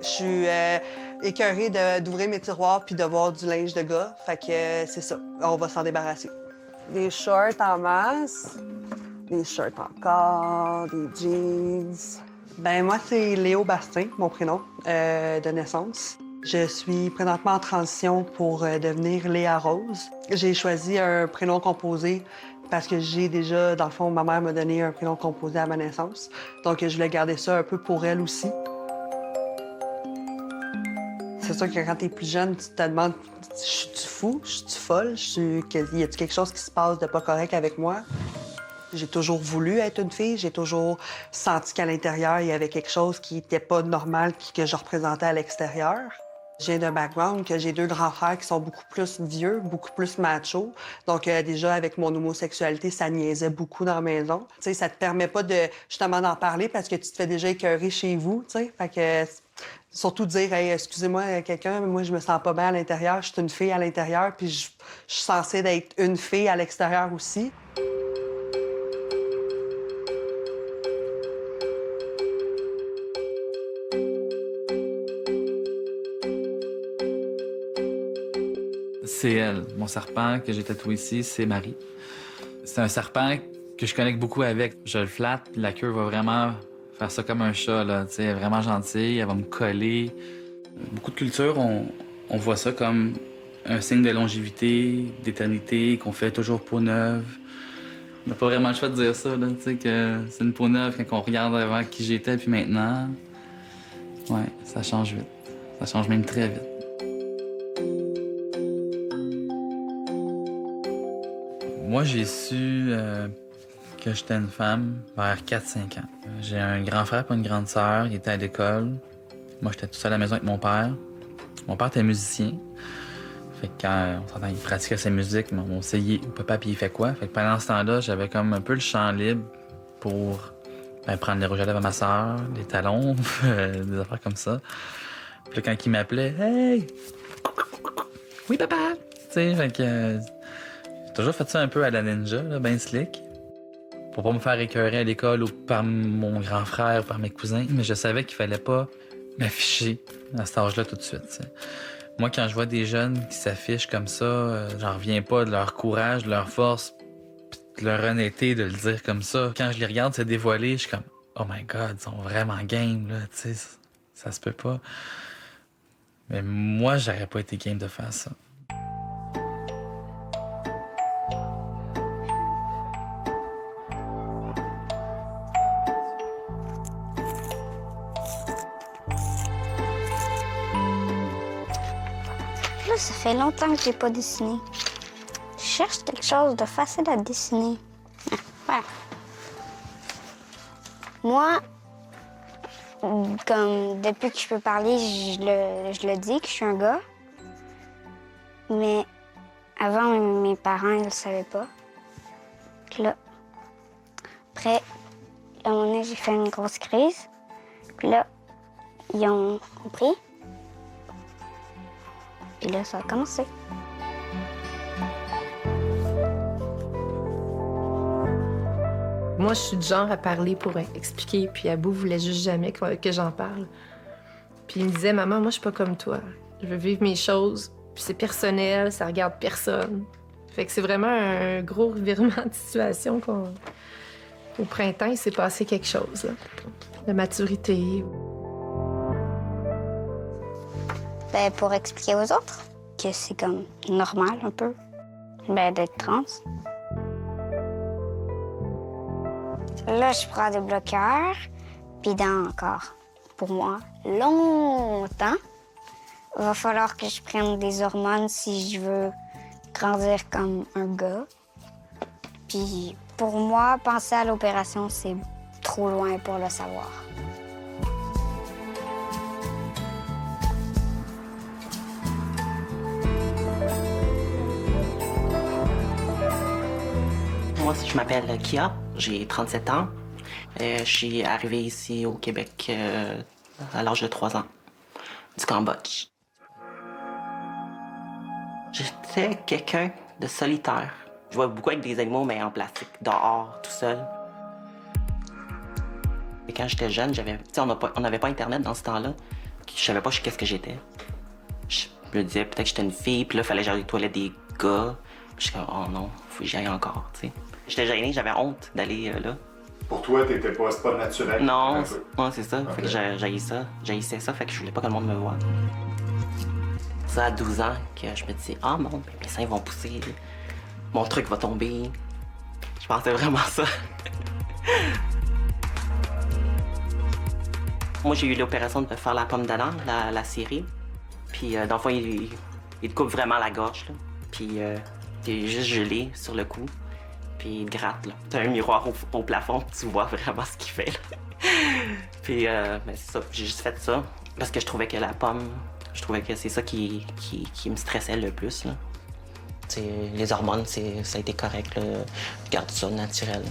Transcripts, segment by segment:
Je suis écœurée d'ouvrir mes tiroirs puis de voir du linge de gars. Fait que c'est ça, on va s'en débarrasser. Des shorts en masse, des shorts encore, des jeans. Ben moi, c'est Léo Bastien, mon prénom de naissance. Je suis présentement en transition pour devenir Léa Rose. J'ai choisi un prénom composé parce que j'ai déjà, dans le fond, ma mère m'a donné un prénom composé à ma naissance. Donc, je voulais garder ça un peu pour elle aussi. C'est sûr que quand t'es plus jeune, tu te demandes, je suis-tu fou? Je suis-tu folle? Y a-t-il quelque chose qui se passe de pas correct avec moi? J'ai toujours voulu être une fille. J'ai toujours senti qu'à l'intérieur, il y avait quelque chose qui n'était pas normal, que je représentais à l'extérieur. Je viens d'un background que j'ai 2 grands frères qui sont beaucoup plus vieux, beaucoup plus machos. Donc, déjà, avec mon homosexualité, ça niaisait beaucoup dans la maison. Tu sais, ça te permet pas de, justement, d'en parler parce que tu te fais déjà écœurer chez vous, tu sais. Fait que, surtout dire, hey, excusez-moi, quelqu'un, mais moi, je me sens pas bien à l'intérieur. Je suis une fille à l'intérieur, puis je suis censée être une fille à l'extérieur aussi. C'est elle. Mon serpent que j'ai tatoué ici, c'est Marie. C'est un serpent que je connecte beaucoup avec. Je le flatte, puis la queue va vraiment faire ça comme un chat, là. Tu sais, elle est vraiment gentille, elle va me coller. Beaucoup de cultures, on voit ça comme un signe de longévité, d'éternité, qu'on fait toujours peau neuve. On n'a pas vraiment le choix de dire ça, là, tu sais, que c'est une peau neuve quand on regarde avant qui j'étais, puis maintenant. Ouais, ça change vite. Ça change même très vite. Moi, j'ai su que j'étais une femme vers 4-5 ans. J'ai un grand frère et une grande sœur, ils étaient à l'école. Moi, j'étais tout seul à la maison avec mon père. Mon père était musicien. Fait que quand on s'entend, il pratiquait sa musique, mais on sait papa puis il fait quoi. Fait que pendant ce temps-là, j'avais comme un peu le champ libre pour prendre les rouges à lèvres à ma sœur, les talons, des affaires comme ça. Puis là, quand il m'appelait, hey! Oui, papa! Tu sais, fait que j'ai toujours fait ça un peu à la ninja, là, ben slick. Pour pas me faire écœurer à l'école ou par mon grand frère ou par mes cousins. Mais je savais qu'il fallait pas m'afficher à cet âge-là tout de suite. T'sais. Moi, quand je vois des jeunes qui s'affichent comme ça, j'en reviens pas de leur courage, de leur force, de leur honnêteté de le dire comme ça. Quand je les regarde se dévoiler, je suis comme « Oh my God, ils sont vraiment game, là, tu sais, ça se peut pas. » Mais moi, j'aurais pas été game de faire ça. Là, ça fait longtemps que j'ai pas dessiné. Je cherche quelque chose de facile à dessiner. Voilà. Moi, comme depuis que je peux parler, je le dis que je suis un gars. Mais avant, mes parents, ils le savaient pas. Puis là, après, à un moment donné, j'ai fait une grosse crise. Puis là, ils ont compris. Puis là, ça a commencé. Moi, je suis du genre à parler pour expliquer, puis Abou voulait juste jamais que j'en parle. Puis il me disait, maman, moi, je suis pas comme toi. Je veux vivre mes choses, puis c'est personnel, ça regarde personne. Fait que c'est vraiment un gros revirement de situation Au printemps, il s'est passé quelque chose, là, de maturité. Ben, pour expliquer aux autres que c'est comme normal un peu, ben, d'être trans. Là, je prends des bloqueurs, puis dans encore, pour moi, longtemps, il va falloir que je prenne des hormones si je veux grandir comme un gars. Puis pour moi, penser à l'opération, c'est trop loin pour le savoir. Moi, je m'appelle Kia, j'ai 37 ans. Je suis arrivée ici au Québec à l'âge de 3 ans, du Cambodge. J'étais quelqu'un de solitaire. Je jouais beaucoup avec des animaux, mais en plastique, dehors, tout seul. Et quand j'étais jeune, on n'avait pas Internet dans ce temps-là. je savais pas qu'est-ce que j'étais. Je me disais peut-être que j'étais une fille, puis là, il fallait que j'aille aux toilettes des gars. Je suis comme, oh non, faut que j'y aille encore, tu sais. J'étais gênée, j'avais honte d'aller là. Pour toi, c'est pas naturel? Non, c'est ça. Okay. Fait que j'haïssais ça, fait que je voulais pas que le monde me voie. Ça à 12 ans que je me disais, ah non, mes seins vont pousser, mon truc va tomber. Je pensais vraiment ça. Moi, j'ai eu l'opération de faire la pomme d'Adam, la série. Puis, dans le fond, il te coupe vraiment la gorge, là. Puis, t'es juste gelé sur le cou. Puis, il te gratte, là. T'as un miroir au plafond, puis tu vois vraiment ce qu'il fait, là. Puis, ben, c'est ça. J'ai juste fait ça. Parce que je trouvais que la pomme, je trouvais que c'est ça qui me stressait le plus, là. T'sais, les hormones, ça a été correct, là. Je garde ça naturel.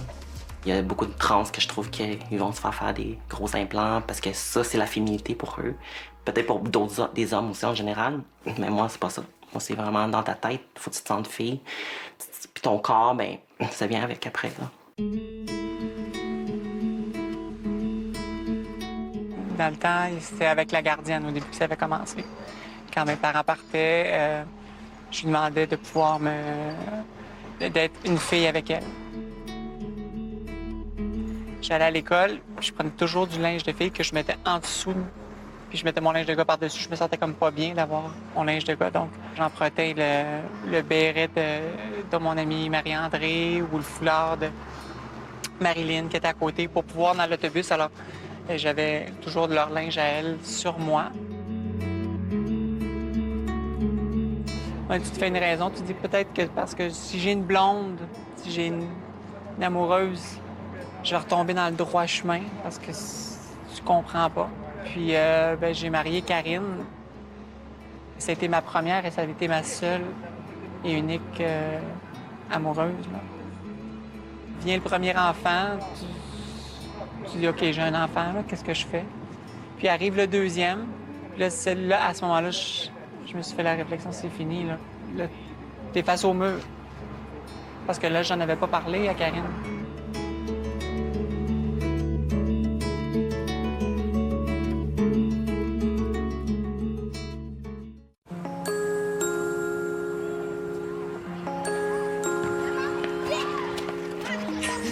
Il y a beaucoup de trans que je trouve qu'ils vont se faire des gros implants parce que ça, c'est la féminité pour eux. Peut-être pour des hommes aussi en général, mais moi, c'est pas ça. Moi, c'est vraiment dans ta tête, faut que tu te sentes fille. Puis ton corps, ben, ça vient avec après, là. Dans le temps, c'était avec la gardienne au début que ça avait commencé. Quand mes parents partaient, je lui demandais de pouvoir d'être une fille avec elle. J'allais à l'école, je prenais toujours du linge de fille que je mettais en dessous, puis je mettais mon linge de gars par-dessus. Je me sentais comme pas bien d'avoir mon linge de gars, donc j'empruntais le béret de mon amie Marie-André ou le foulard de Marilyn qui était à côté pour pouvoir dans l'autobus. Alors, j'avais toujours de leur linge à elle sur moi. Ouais, tu te fais une raison, tu te dis peut-être que parce que si j'ai une blonde, si j'ai une amoureuse, je vais retomber dans le droit chemin parce que tu comprends pas. Puis ben, j'ai marié Karine. Ça a été ma première et ça a été ma seule et unique amoureuse. Là. Vient le premier enfant, tu dis OK, j'ai un enfant, là, qu'est-ce que je fais? Puis arrive le deuxième. Puis là, celle-là, à ce moment-là, je me suis fait la réflexion, c'est fini. Là, t'es face au mur. Parce que là, j'en avais pas parlé à Karine.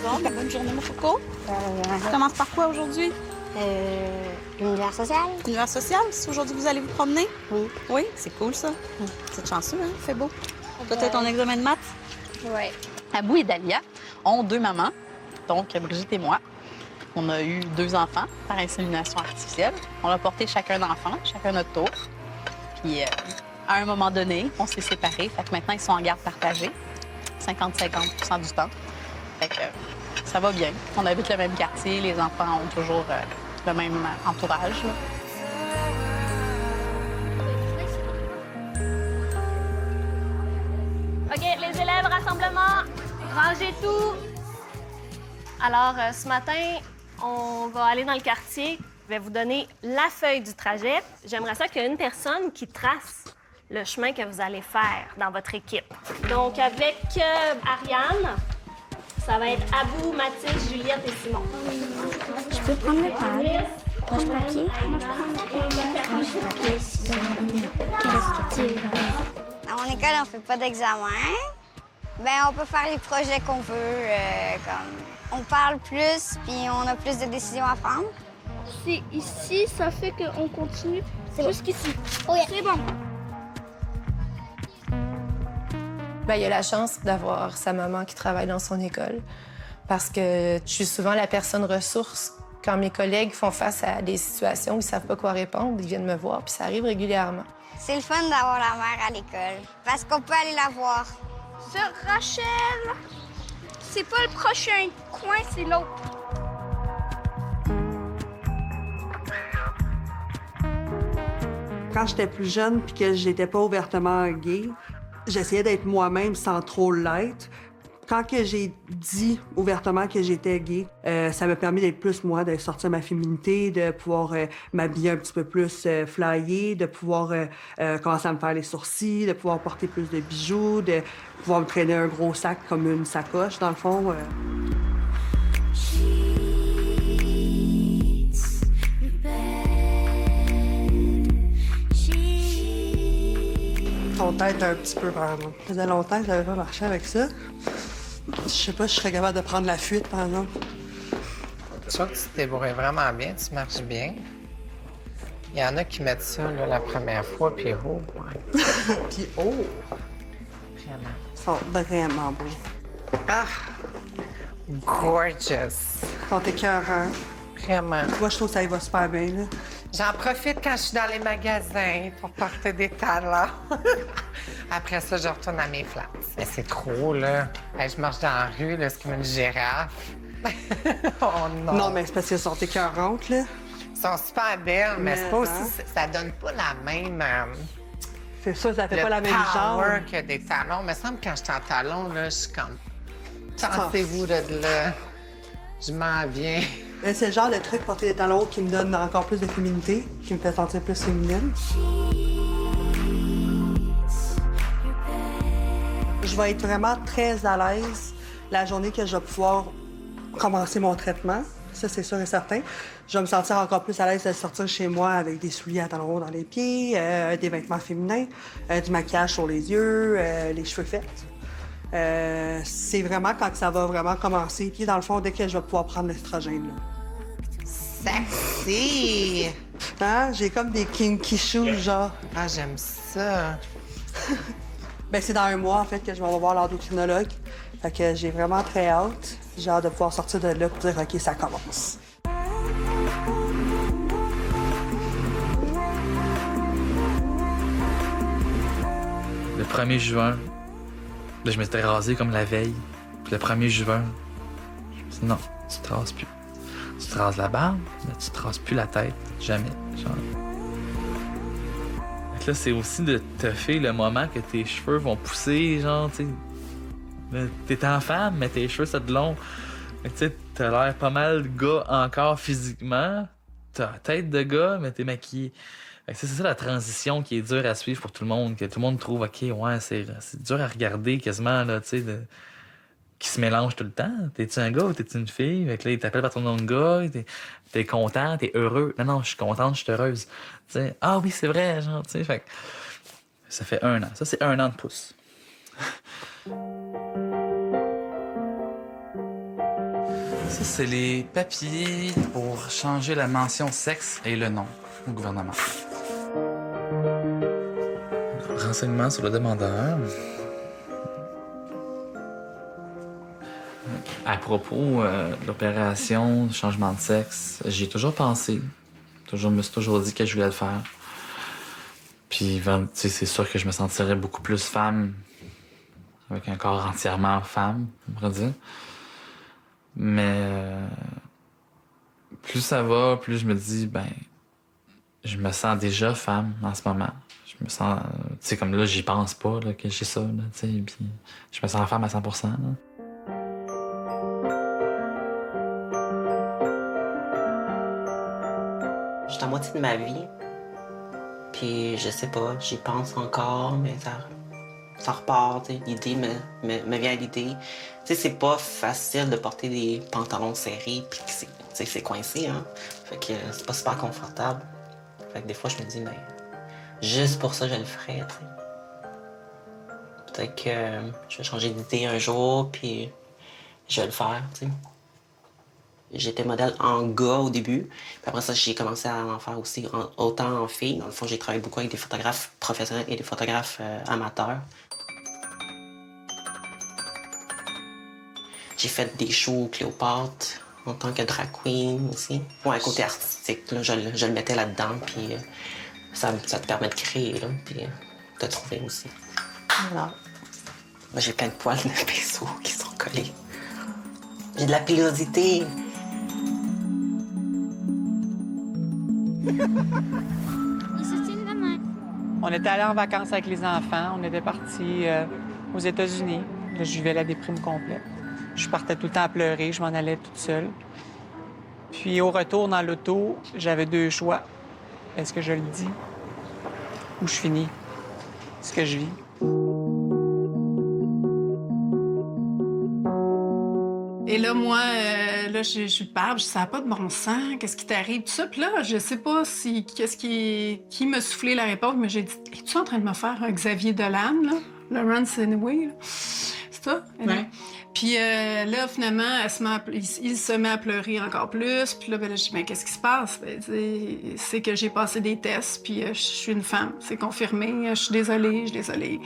Bon, bonne journée, mon Foucault. Tu commences par quoi aujourd'hui? L'univers social. L'univers social? Si aujourd'hui vous allez vous promener? Oui. Oui, c'est cool ça. C'est chanceux, hein? Il fait beau. Toi, t'as ton examen de maths? Oui. Abou et Dalia ont 2 mamans, donc Brigitte et moi. On a eu 2 enfants par insémination artificielle. On a porté chacun d'enfant, chacun notre tour. Puis à un moment donné, on s'est séparés. Fait que maintenant, ils sont en garde partagée, 50-50% du temps. Fait que ça va bien. On habite le même quartier, les enfants ont toujours le même entourage. Là. OK, les élèves, rassemblement, rangez tout. Alors, ce matin, on va aller dans le quartier. Je vais vous donner la feuille du trajet. J'aimerais ça qu'il y ait une personne qui trace le chemin que vous allez faire dans votre équipe. Donc, avec Ariane, ça va être Abou, Mathilde, Juliette et Simon. Je peux prendre le pad, poche-papier. Dans mon école, on fait pas d'examen. Ben, on peut faire les projets qu'on veut, comme on parle plus, puis on a plus de décisions à prendre. C'est ici, ça fait qu'on continue jusqu'ici. Oui. C'est bon. Ben, il y a la chance d'avoir sa maman qui travaille dans son école parce que je suis souvent la personne ressource. Quand mes collègues font face à des situations où ils ne savent pas quoi répondre, ils viennent me voir, puis ça arrive régulièrement. C'est le fun d'avoir la mère à l'école parce qu'on peut aller la voir. Sœur Rachel, c'est pas le prochain coin, c'est l'autre. Quand j'étais plus jeune puis que j'étais pas ouvertement gay, j'essayais d'être moi-même sans trop l'être. Quand que j'ai dit ouvertement que j'étais gay, ça m'a permis d'être plus moi, de sortir ma féminité, de pouvoir m'habiller un petit peu plus flyée, de pouvoir commencer à me faire les sourcils, de pouvoir porter plus de bijoux, de pouvoir me traîner un gros sac comme une sacoche, dans le fond. ton tête un petit peu, par exemple. Ça faisait longtemps que j'avais pas marché avec ça. Je sais pas si je serais capable de prendre la fuite, par exemple. Je trouve que tu te débrouilles vraiment bien, tu marches bien. Il y en a qui mettent ça là, la première fois, puis oh, ouais. Puis oh! Vraiment. Ils sont vraiment beaux. Ah! Gorgeous! Ils sont écœurants. Vraiment. Moi, je trouve que ça y va super bien, là. J'en profite quand je suis dans les magasins pour porter des talons. Après ça, je retourne à mes flats. Mais c'est trop, là. Hey, je marche dans la rue, là, c'est comme une girafe. Oh non! Non, mais c'est parce qu'elles sont écœurantes, là. Elles sont super belles, mais c'est pas aussi... Ça donne pas la même... C'est ça, ça fait le pas la même genre. power que des talons. Mais ça me semble que quand je suis en talons, là, je suis comme... Sentez-vous de là. Je m'en viens. C'est le genre de truc, porter des talons qui me donne encore plus de féminité, qui me fait sentir plus féminine. Je vais être vraiment très à l'aise la journée que je vais pouvoir commencer mon traitement. Ça, c'est sûr et certain. Je vais me sentir encore plus à l'aise de sortir chez moi avec des souliers à talons hauts dans les pieds, des vêtements féminins, du maquillage sur les yeux, les cheveux faits. C'est vraiment quand ça va vraiment commencer. Puis dans le fond, dès que je vais pouvoir prendre l'estrogène. Là. Sexy! Hein? J'ai comme des kinky shoes, genre. Ah, j'aime ça. Ben c'est dans un mois, en fait, que je vais voir l'endocrinologue. Fait que j'ai vraiment très hâte. J'ai hâte de pouvoir sortir de là pour dire, OK, ça commence. Le 1er juin, là, je m'étais rasé comme la veille. Puis le 1er juin, je me suis dit, non, tu te rases plus. Tu te rases la barbe, mais tu te rases plus la tête. Jamais. Genre. Fait que là, c'est aussi de te faire le moment que tes cheveux vont pousser, genre, tu sais. T'es en femme, mais tes cheveux, c'est de long. Fait que tu sais, t'as l'air pas mal de gars encore physiquement. T'as la tête de gars, mais t'es maquillé. Fait que c'est ça la transition qui est dure à suivre pour tout le monde, que tout le monde trouve, OK, ouais, c'est dur à regarder quasiment, là, tu sais, qui se mélange tout le temps. T'es-tu un gars ou t'es-tu une fille? Fait que là, il t'appelle par ton nom de gars, t'es content, t'es heureux. Non, je suis contente, je suis heureuse. Tu sais, ah oui, c'est vrai, genre, tu sais, fait que ça fait 1 an. Ça, c'est 1 an de pouce. Ça, c'est les papiers pour changer la mention sexe et le nom au gouvernement. Renseignements sur le demandeur. À propos de l'opération, du changement de sexe, j'y ai toujours pensé. Je me suis toujours dit que je voulais le faire. Puis, c'est sûr que je me sentirais beaucoup plus femme, avec un corps entièrement femme, on pourrait dire. Mais plus ça va, plus je me dis, ben, je me sens déjà femme en ce moment. Je me sens, tu sais, comme là, j'y pense pas là, que j'ai ça, là, tu sais, puis je me sens femme à 100%. Là. Je suis à moitié de ma vie, puis je sais pas, j'y pense encore, mais ça repart, tu sais, l'idée me vient à l'idée. Tu sais, c'est pas facile de porter des pantalons serrés, puis que c'est coincé, hein. Fait que c'est pas super confortable. Fait que des fois, je me dis, mais juste pour ça, je le ferais, tu sais. Peut-être que je vais changer d'idée un jour, puis je vais le faire, tu sais. J'étais modèle en gars au début. Puis après ça, j'ai commencé à en faire aussi autant en fille. Dans le fond, j'ai travaillé beaucoup avec des photographes professionnels et des photographes amateurs. J'ai fait des shows Cléopâtre en tant que drag queen aussi. Ouais, côté artistique, là, je le mettais là-dedans, puis ça te permet de créer, là, puis de trouver aussi. Voilà. Moi, j'ai plein de poils de pinceau qui sont collés. J'ai de la pilosité. On était allés en vacances avec les enfants. On était partis aux États-Unis. Là, je vivais la déprime complète. Je partais tout le temps à pleurer. Je m'en allais toute seule. Puis au retour dans l'auto, j'avais 2 choix. Est-ce que je le dis ou je finis ce que je vis? Et là, moi, je suis parle, je dis, ça n'a pas de bon sens, qu'est-ce qui t'arrive, tout ça. Puis là, je sais pas qui m'a soufflé la réponse, mais j'ai dit, es-tu en train de me faire un Xavier Dolan, là? Lawrence Anyway, là? C'est ça? Ouais. Puis là, finalement, il se met à pleurer encore plus. Puis là, je dis, mais qu'est-ce qui se passe? Ben, c'est que j'ai passé des tests, puis je suis une femme. C'est confirmé, je suis désolée.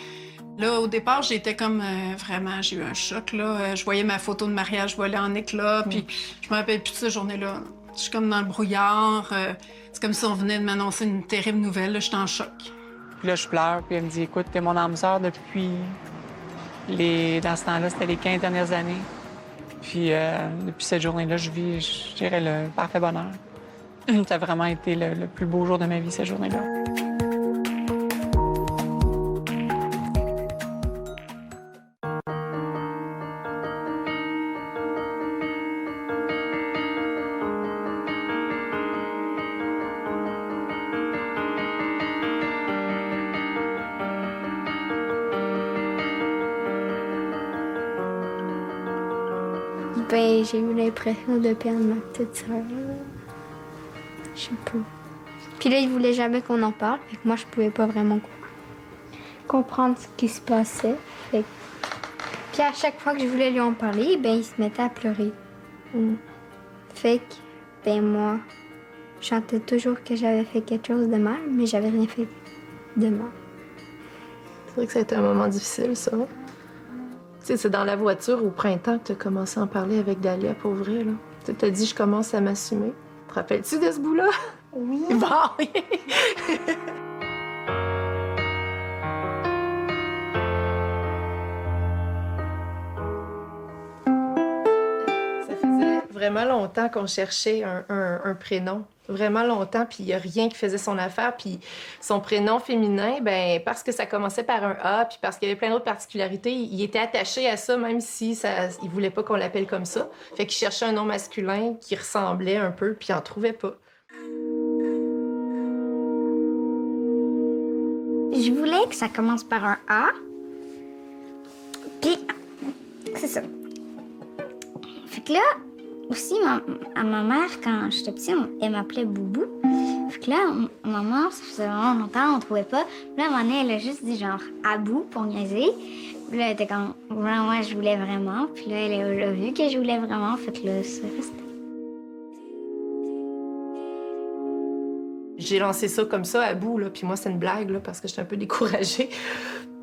Là, au départ, j'étais comme vraiment, j'ai eu un choc, là. Je voyais ma photo de mariage voler en éclats, puis je me rappelle plus de cette journée-là. Je suis comme dans le brouillard. C'est comme si on venait de m'annoncer une terrible nouvelle, là. J'étais en choc. Puis là, je pleure, puis elle me dit, écoute, t'es mon âme sœur depuis... Dans ce temps-là, c'était les 15 dernières années. Puis depuis cette journée-là, je dirais, le parfait bonheur. Ça a vraiment été le plus beau jour de ma vie, cette journée-là. Ben, j'ai eu l'impression de perdre ma petite sœur. Je sais pas. Puis là, il voulait jamais qu'on en parle, fait que moi, je pouvais pas vraiment comprendre ce qui se passait. Puis à chaque fois que je voulais lui en parler, ben, il se mettait à pleurer. Fait que, ben, moi, je chantais toujours que j'avais fait quelque chose de mal, mais j'avais rien fait de mal. C'est vrai que ça a été un moment difficile, ça. Tu sais, c'est dans la voiture au printemps que tu as commencé à en parler avec Dalia, pour vrai, là. Tu t'as dit, je commence à m'assumer. Te rappelles-tu de ce bout-là? Oui. Bon! Ça faisait vraiment longtemps qu'on cherchait un prénom. Vraiment longtemps, puis il n'y a rien qui faisait son affaire. Puis son prénom féminin, ben parce que ça commençait par un A, puis parce qu'il y avait plein d'autres particularités, il était attaché à ça, même si il voulait pas qu'on l'appelle comme ça. Fait qu'il cherchait un nom masculin qui ressemblait un peu, puis il en trouvait pas. Je voulais que ça commence par un A. Puis, c'est ça. Fait que là, aussi, à ma mère, quand j'étais petite, elle m'appelait Boubou. Fait que là, maman, ça faisait vraiment longtemps, on trouvait pas. Puis là, à un moment donné, elle a juste dit genre Abou pour niaiser. Puis là, elle était comme, moi, je voulais vraiment. Puis là, elle a vu que je voulais vraiment. Fait que là, c'est resté. J'ai lancé ça comme ça, Abou, là. Puis moi, c'est une blague, là, parce que j'étais un peu découragée.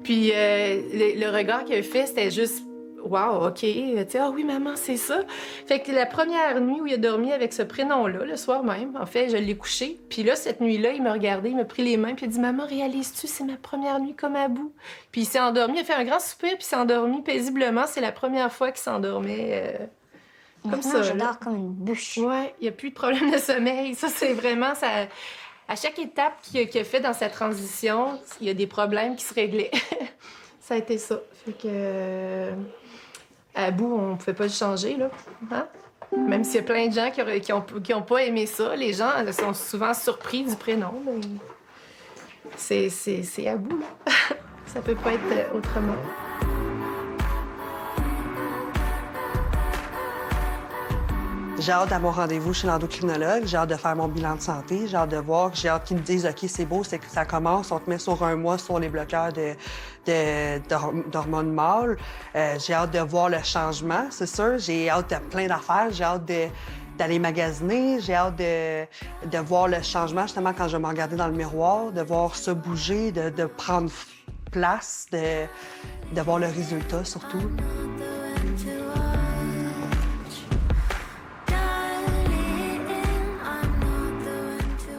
Puis le regard qu'il a fait, c'était juste wow, OK, tu sais, ah oui, maman, c'est ça. Fait que la première nuit où il a dormi avec ce prénom-là, le soir même, en fait, je l'ai couché. Puis là, cette nuit-là, il m'a regardé, il m'a pris les mains, puis il a dit, maman, réalises-tu, c'est ma première nuit comme Abou. Puis il s'est endormi, il a fait un grand soupir, puis il s'est endormi paisiblement. C'est la première fois qu'il s'endormait comme ça. Je dors comme une bûche. Ouais, il n'y a plus de problème de sommeil. Ça, c'est vraiment ça. À chaque étape qu'il a fait dans sa transition, il y a des problèmes qui se réglaient. Ça a été ça. Fait que à bout, on ne pouvait pas le changer, là. Hein? Même s'il y a plein de gens qui ont pas aimé ça, les gens sont souvent surpris du prénom. C'est à bout, là. Ça peut pas être autrement. J'ai hâte d'avoir rendez-vous chez l'endocrinologue, j'ai hâte de faire mon bilan de santé, j'ai hâte de voir, j'ai hâte qu'ils me disent « OK, c'est beau, c'est que ça commence, on te met sur 1 mois sur les bloqueurs d'hormones mâles. » J'ai hâte de voir le changement, c'est sûr. J'ai hâte de plein d'affaires, j'ai hâte d'aller magasiner, j'ai hâte de voir le changement, justement, quand je vais me regarder dans le miroir, de voir ça bouger, de prendre place, de voir le résultat, surtout.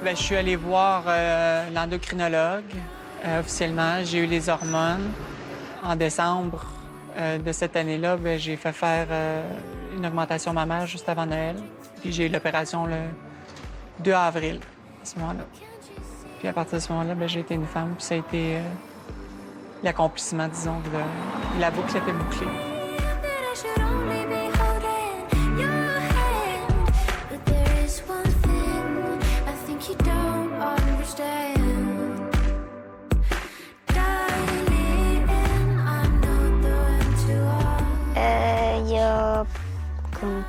Bien, je suis allée voir l'endocrinologue officiellement. J'ai eu les hormones. En décembre de cette année-là, bien, j'ai fait faire une augmentation mammaire juste avant Noël. Puis j'ai eu l'opération le 2 avril, à ce moment-là. Puis à partir de ce moment-là, bien, j'ai été une femme. Puis ça a été l'accomplissement, disons, de la boucle était bouclée.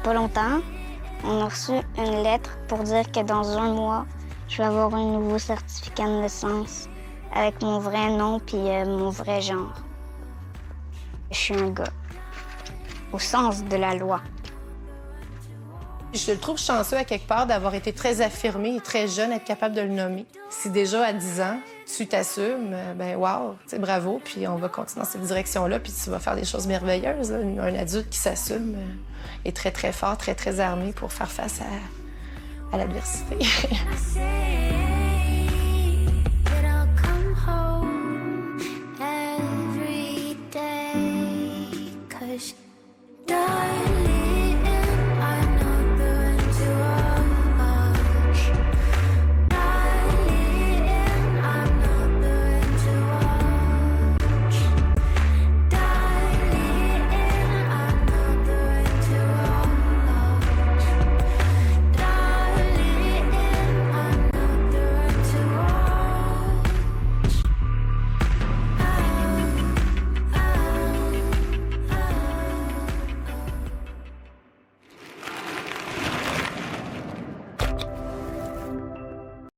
pas longtemps, on a reçu une lettre pour dire que dans 1 mois, je vais avoir un nouveau certificat de naissance avec mon vrai nom puis mon vrai genre. Je suis un gars, au sens de la loi. Je le trouve chanceux à quelque part d'avoir été très affirmé et très jeune, être capable de le nommer. Si déjà à 10 ans, tu t'assumes, ben wow, bravo, puis on va continuer dans cette direction-là, puis tu vas faire des choses merveilleuses. Un adulte qui s'assume est très, très fort, très, très armé pour faire face à l'adversité.